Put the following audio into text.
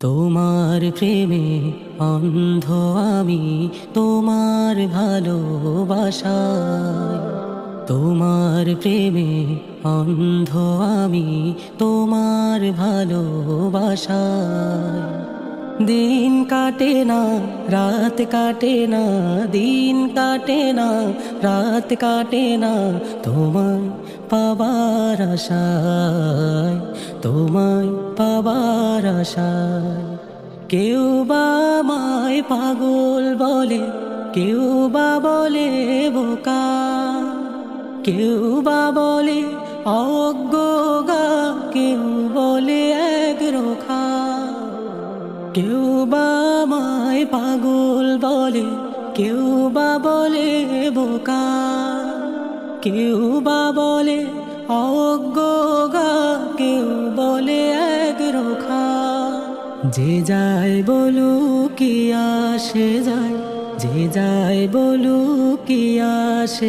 তোমার প্রেমে অন্ধ আমি, তোমার ভালোবাসায়। তোমার প্রেমে অন্ধ আমি, তোমার ভালোবাসায়। দিন কাটে না, রাত কাটে না, দিন কাটে না, রাত কাটে না, তোমায় পাবার আশায়, তোমায় পাবার আশায়। কেউ বা আমায় পাগল বলে, কেউ বা বলে বোকা, কেউ বা বলে অজ্ঞা, কেউ বলে একরোখা। কেউ বা আমায় পাগল বলে, কেউ বা বলে বোকা, কেউ বা বলে অজ্ঞা, কেউ বলে একরোখা। যে যায় বলুক কি আসে যায়, যে যায় বলুক কি আসে।